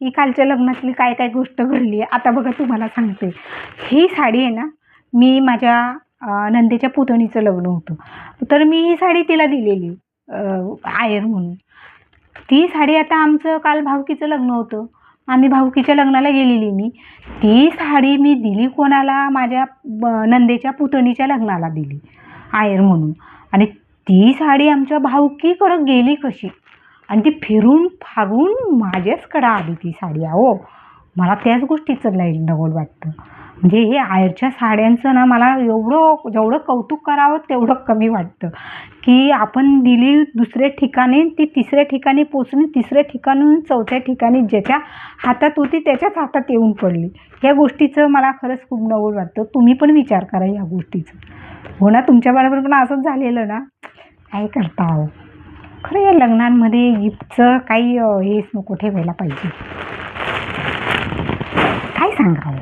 की कालच्या लग्नातली काय काय गोष्ट घडली. आता बघा तुम्हाला सांगते. ही साडी आहे ना, मी माझ्या नंदेच्या पुतणीचं लग्न होतं, तर मी ही साडी तिला दिलेली आयर म्हणून. ती साडी आता आमचं काल भाऊकीचं लग्न होतं, आम्ही भाऊकीच्या लग्नाला गेलेली मी. ती साडी मी दिली कोणाला? माझ्या नंदेच्या पुतणीच्या लग्नाला दिली आयर म्हणून. आणि ती साडी आमच्या भाऊकीकडं गेली कशी, आणि ती फिरून फारून माझ्याचकडं आली ती साडी. अहो, मला त्याच गोष्टीचं लई नवल वाटतं. म्हणजे हे आयरच्या साड्यांचं ना, मला जेवढं कौतुक करावं तेवढं कमी वाटतं, की आपण दिली दुसऱ्या ठिकाणी, ती तिसऱ्या ठिकाणी पोचली, तिसऱ्या ठिकाणून चौथ्या ठिकाणी ज्याच्या हातात होती त्याच्याच हातात येऊन पडली. ह्या गोष्टीचं मला खरंच खूप नवल वाटतं. तुम्ही पण विचार करा या गोष्टीचं. हो ना, तुमच्याबरोबर पण असंच झालेलं ना? काय करता हो, खरं या लग्नांमध्ये गिफ्टचं काही हेच नको ठेवायला पाहिजे. काय सांगावं.